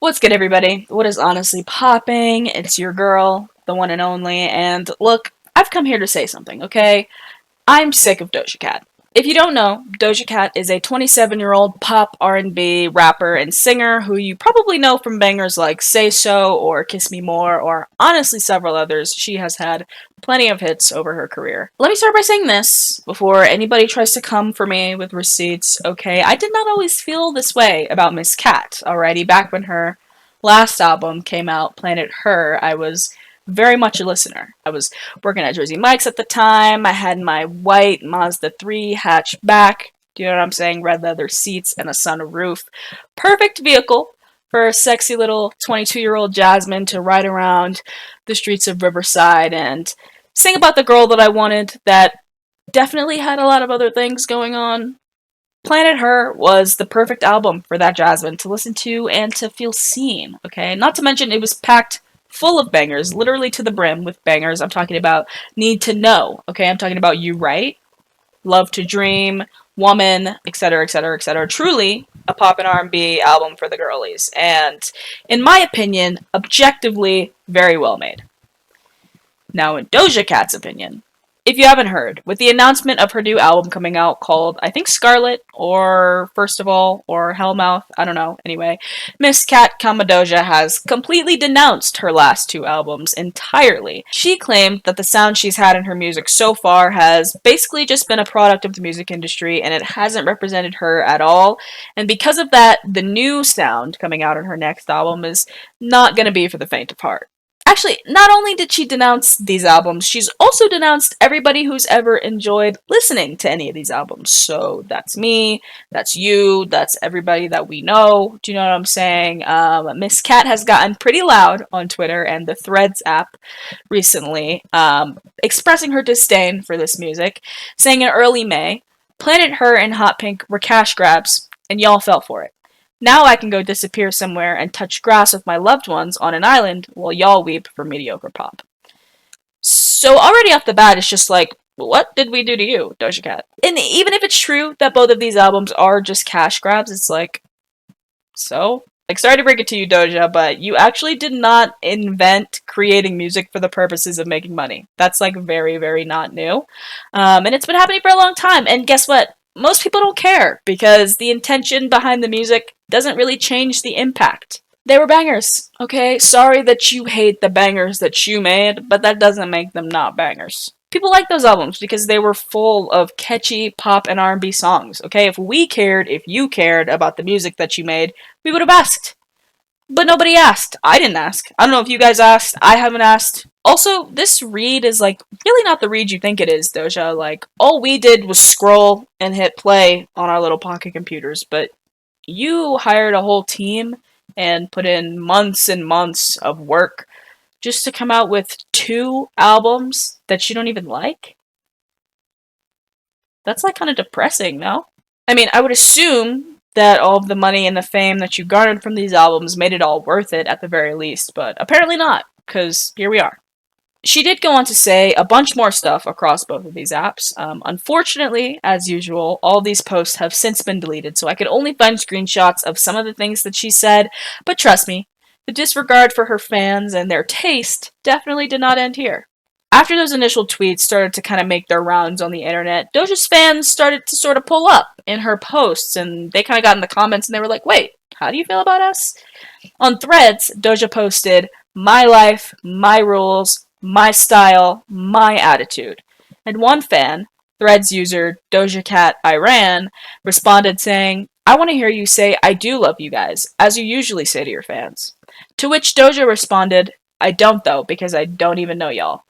What's good, everybody? What is honestly popping? It's your girl, the one and only, and look, I've come here to say something, okay? I'm sick of Doja Cat. If you don't know, Doja Cat is a 27-year-old pop R&B rapper and singer who you probably know from bangers like Say So or Kiss Me More or honestly several others. She has had plenty of hits over her career. Let me start by saying this before anybody tries to come for me with receipts, okay? I did not always feel this way about Miss Cat, alrighty? Back when her last album came out, Planet Her, I was very much a listener. I was working at Jersey Mike's at the time. I had my white Mazda 3 hatchback. Do you know what I'm saying? Red leather seats and a sunroof. Perfect vehicle for a sexy little 22-year-old Jasmine to ride around the streets of Riverside and sing about the girl that I wanted that definitely had a lot of other things going on. Planet Her was the perfect album for that Jasmine to listen to and to feel seen, okay? Not to mention it was packed full of bangers, literally to the brim with bangers. I'm talking about Need to Know, okay? I'm talking about You Right, Love to Dream, Woman, etc., etc., etc. Truly a pop and R&B album for the girlies, and in my opinion, objectively very well made. Now, in Doja Cat's opinion, if you haven't heard, with the announcement of her new album coming out called, I think, Scarlet, or First of All, or Hellmouth, I don't know, anyway, Miss Cat Doja has completely denounced her last two albums entirely. She claimed that the sound she's had in her music so far has basically just been a product of the music industry and it hasn't represented her at all. And because of that, the new sound coming out on her next album is not going to be for the faint of heart. Actually, not only did she denounce these albums, she's also denounced everybody who's ever enjoyed listening to any of these albums. So that's me, that's you, that's everybody that we know. Do you know what I'm saying? Miss Cat has gotten pretty loud on Twitter and the Threads app recently, expressing her disdain for this music, saying in early May, Planet Her and Hot Pink were cash grabs, and y'all fell for it. Now I can go disappear somewhere and touch grass with my loved ones on an island while y'all weep for mediocre pop. So already off the bat, it's just like, what did we do to you, Doja Cat? And even if it's true that both of these albums are just cash grabs, it's like, so? Like, sorry to break it to you, Doja, but you actually did not invent creating music for the purposes of making money. That's, like, very, very not new. And it's been happening for a long time. And guess what? Most people don't care because the intention behind the music doesn't really change the impact. They were bangers, okay? Sorry that you hate the bangers that you made, but that doesn't make them not bangers. People like those albums because they were full of catchy pop and R&B songs, okay? If we cared, if you cared about the music that you made, we would have asked. But nobody asked. I didn't ask. I don't know if you guys asked. I haven't asked. Also, this read is like really not the read you think it is, Doja. Like, all we did was scroll and hit play on our little pocket computers, but you hired a whole team and put in months and months of work just to come out with two albums that you don't even like? That's like kind of depressing, no? I mean, I would assume that all of the money and the fame that you garnered from these albums made it all worth it at the very least, but apparently not, because here we are. She did go on to say a bunch more stuff across both of these apps. Unfortunately, as usual, all these posts have since been deleted, so I could only find screenshots of some of the things that she said, but trust me, the disregard for her fans and their taste definitely did not end here. After those initial tweets started to kind of make their rounds on the internet, Doja's fans started to sort of pull up in her posts, and they kind of got in the comments and they were like, wait, how do you feel about us? On Threads, Doja posted, my life, my rules, my style, my attitude. And one fan, Threads user Doja Cat Iran, responded saying, I want to hear you say I do love you guys, as you usually say to your fans. To which Doja responded, I don't though, because I don't even know y'all.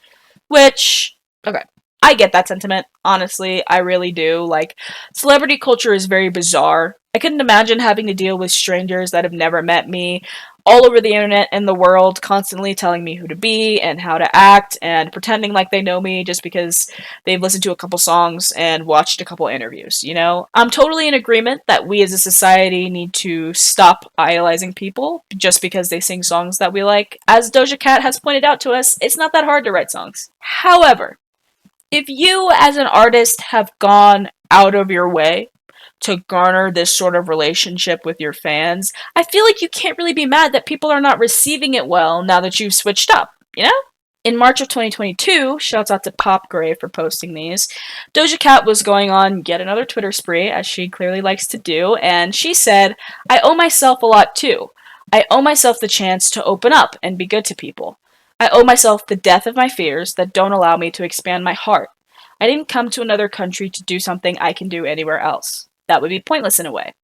Which, okay, I get that sentiment, honestly, I really do. Like, celebrity culture is very bizarre. I couldn't imagine having to deal with strangers that have never met me, all over the internet and the world, constantly telling me who to be and how to act, and pretending like they know me just because they've listened to a couple songs and watched a couple interviews, you know? I'm totally in agreement that we as a society need to stop idolizing people just because they sing songs that we like. As Doja Cat has pointed out to us, it's not that hard to write songs. However, if you as an artist have gone out of your way to garner this sort of relationship with your fans, I feel like you can't really be mad that people are not receiving it well now that you've switched up, you know? In March of 2022, shouts out to Pop Gray for posting these, Doja Cat was going on yet another Twitter spree, as she clearly likes to do, and she said, "I owe myself a lot too. I owe myself the chance to open up and be good to people. I owe myself the death of my fears that don't allow me to expand my heart. I didn't come to another country to do something I can do anywhere else. That would be pointless in a way.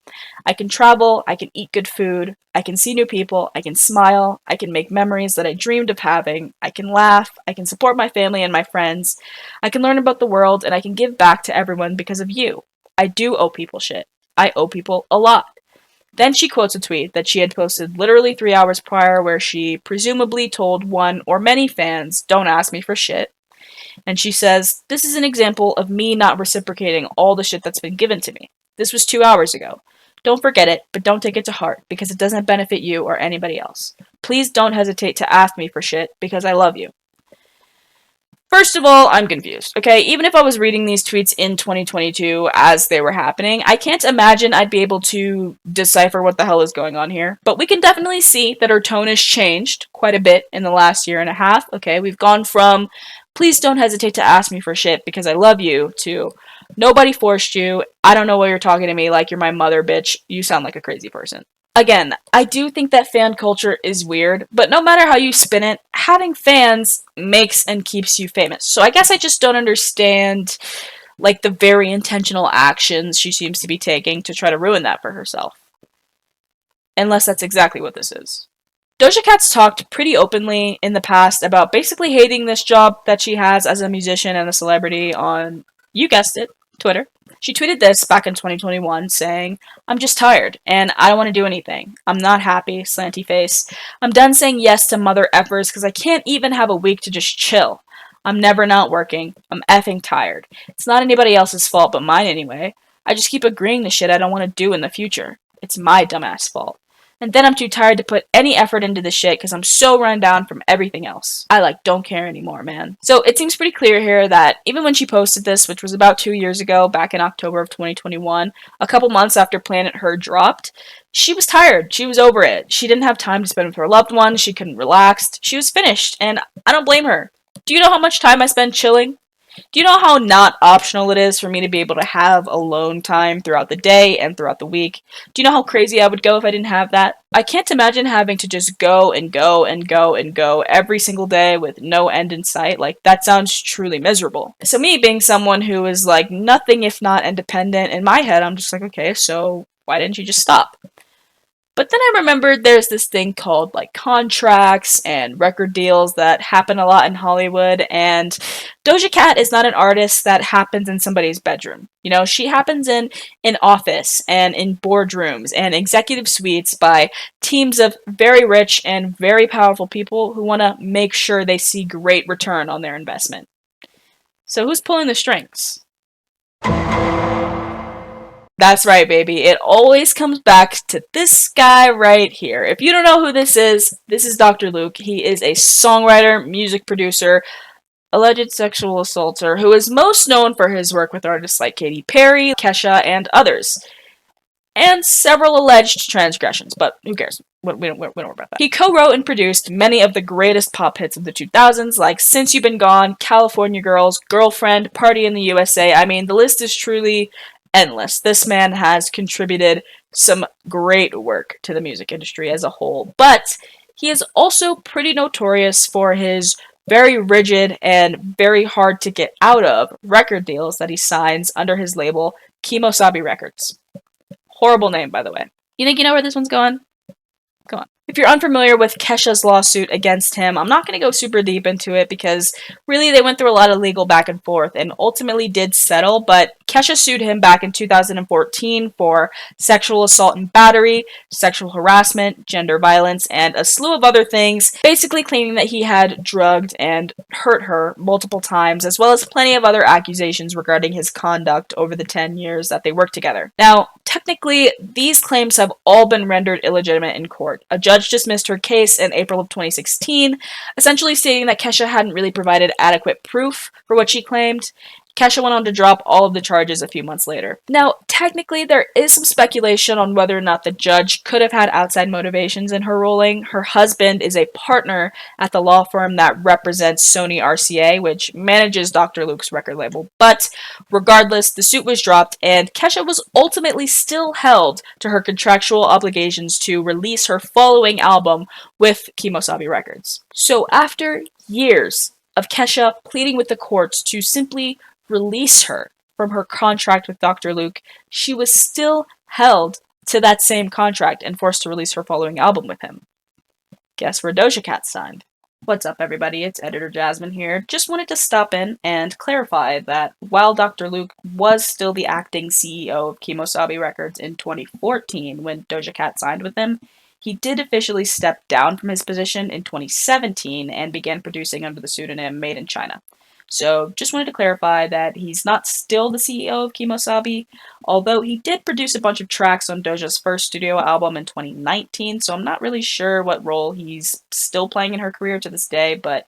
I can travel, I can eat good food, I can see new people, I can smile, I can make memories that I dreamed of having, I can laugh, I can support my family and my friends, I can learn about the world, and I can give back to everyone because of you. I do owe people shit. I owe people a lot." Then she quotes a tweet that she had posted literally 3 hours prior where she presumably told one or many fans, "Don't ask me for shit." And she says, "This is an example of me not reciprocating all the shit that's been given to me. This was 2 hours ago. Don't forget it, but don't take it to heart, because it doesn't benefit you or anybody else. Please don't hesitate to ask me for shit, because I love you." First of all, I'm confused, okay? Even if I was reading these tweets in 2022 as they were happening, I can't imagine I'd be able to decipher what the hell is going on here. But we can definitely see that her tone has changed quite a bit in the last year and a half, okay? We've gone from, "Please don't hesitate to ask me for shit because I love you," to, "Nobody forced you. I don't know why you're talking to me like you're my mother, bitch. You sound like a crazy person." Again, I do think that fan culture is weird, but no matter how you spin it, having fans makes and keeps you famous. So I guess I just don't understand, like, the very intentional actions she seems to be taking to try to ruin that for herself. Unless that's exactly what this is. Doja Cat's talked pretty openly in the past about basically hating this job that she has as a musician and a celebrity on, you guessed it, Twitter. She tweeted this back in 2021 saying, "I'm just tired, and I don't want to do anything. I'm not happy, slanty face. I'm done saying yes to mother effers because I can't even have a week to just chill. I'm never not working. I'm effing tired. It's not anybody else's fault but mine anyway. I just keep agreeing to shit I don't want to do in the future. It's my dumbass fault. And then I'm too tired to put any effort into this shit because I'm so run down from everything else. I don't care anymore, man." So it seems pretty clear here that even when she posted this, which was about 2 years ago, back in October of 2021, a couple months after Planet Her dropped, she was tired. She was over it. She didn't have time to spend with her loved ones. She couldn't relax. She was finished, and I don't blame her. Do you know how much time I spend chilling? Do you know how not optional it is for me to be able to have alone time throughout the day and throughout the week? Do you know how crazy I would go if I didn't have that? I can't imagine having to just go and go and go and go every single day with no end in sight. Like, that sounds truly miserable. So me being someone who is like nothing if not independent, in my head I'm just like, okay, so why didn't you just stop? But then I remembered there's this thing called like contracts and record deals that happen a lot in Hollywood, and Doja Cat is not an artist that happens in somebody's bedroom. You know, she happens in an office and in boardrooms and executive suites by teams of very rich and very powerful people who want to make sure they see great return on their investment. So who's pulling the strings? That's right, baby. It always comes back to this guy right here. If you don't know who this is Dr. Luke. He is a songwriter, music producer, alleged sexual assaulter, who is most known for his work with artists like Katy Perry, Kesha, and others. And several alleged transgressions, but who cares? We don't worry about that. He co-wrote and produced many of the greatest pop hits of the 2000s, like Since You've Been Gone, California Girls, Girlfriend, Party in the USA. I mean, the list is truly endless. This man has contributed some great work to the music industry as a whole, but he is also pretty notorious for his very rigid and very hard to get out of record deals that he signs under his label, Kimosabi Records. Horrible name, by the way. You think you know where this one's going? Go on. If you're unfamiliar with Kesha's lawsuit against him, I'm not going to go super deep into it because really they went through a lot of legal back and forth and ultimately did settle, but Kesha sued him back in 2014 for sexual assault and battery, sexual harassment, gender violence, and a slew of other things, basically claiming that he had drugged and hurt her multiple times, as well as plenty of other accusations regarding his conduct over the 10 years that they worked together. Now, technically, these claims have all been rendered illegitimate in court. A judge dismissed her case in April of 2016, essentially stating that Kesha hadn't really provided adequate proof for what she claimed. Kesha went on to drop all of the charges a few months later. Now, technically, there is some speculation on whether or not the judge could have had outside motivations in her ruling. Her husband is a partner at the law firm that represents Sony RCA, which manages Dr. Luke's record label. But regardless, the suit was dropped, and Kesha was ultimately still held to her contractual obligations to release her following album with Kemosabe Records. So after years of Kesha pleading with the courts to simply release her from her contract with Dr. Luke, she was still held to that same contract and forced to release her following album with him. Guess where Doja Cat signed? What's up, everybody? It's Editor Jasmine here. Just wanted to stop in and clarify that while Dr. Luke was still the acting CEO of Kemosabe Records in 2014 when Doja Cat signed with him, he did officially step down from his position in 2017 and began producing under the pseudonym Made in China. So just wanted to clarify that he's not still the CEO of Kemosabe, although he did produce a bunch of tracks on Doja's first studio album in 2019, so I'm not really sure what role he's still playing in her career to this day, but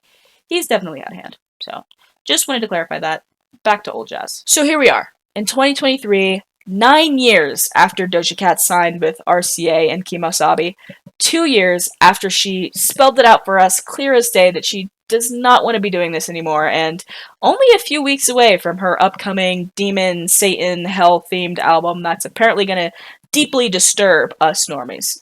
he's definitely out of hand. So just wanted to clarify that. Back to old jazz. So here we are, in 2023, 9 years after Doja Cat signed with RCA and Kemosabe, 2 years after she spelled it out for us clear as day that she does not want to be doing this anymore, and only a few weeks away from her upcoming demon, Satan, hell-themed album that's apparently going to deeply disturb us normies.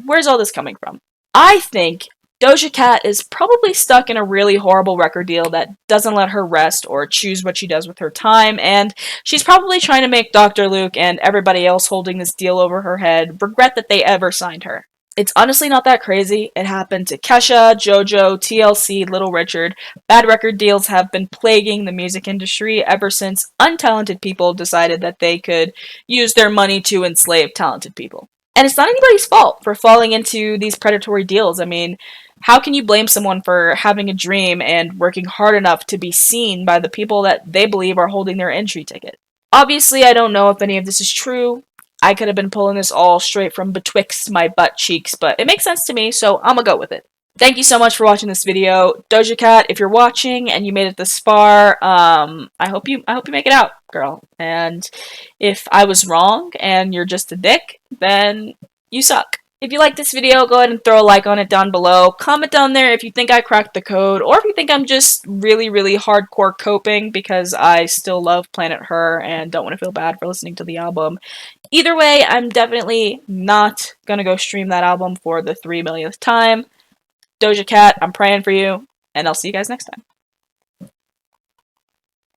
Where's all this coming from? I think Doja Cat is probably stuck in a really horrible record deal that doesn't let her rest or choose what she does with her time, and she's probably trying to make Dr. Luke and everybody else holding this deal over her head regret that they ever signed her. It's honestly not that crazy. It happened to Kesha, JoJo, TLC, Little Richard. Bad record deals have been plaguing the music industry ever since untalented people decided that they could use their money to enslave talented people. And it's not anybody's fault for falling into these predatory deals. I mean, how can you blame someone for having a dream and working hard enough to be seen by the people that they believe are holding their entry ticket? Obviously, I don't know if any of this is true. I could have been pulling this all straight from betwixt my butt cheeks, but it makes sense to me, so I'm gonna go with it. Thank you so much for watching this video. Doja Cat, if you're watching and you made it this far, I hope you make it out, girl. And if I was wrong and you're just a dick, then you suck. If you like this video, go ahead and throw a like on it down below. Comment down there if you think I cracked the code, or if you think I'm just really, really hardcore coping because I still love Planet Her and don't want to feel bad for listening to the album. Either way, I'm definitely not gonna go stream that album for the 3 millionth time. Doja Cat, I'm praying for you, and I'll see you guys next time.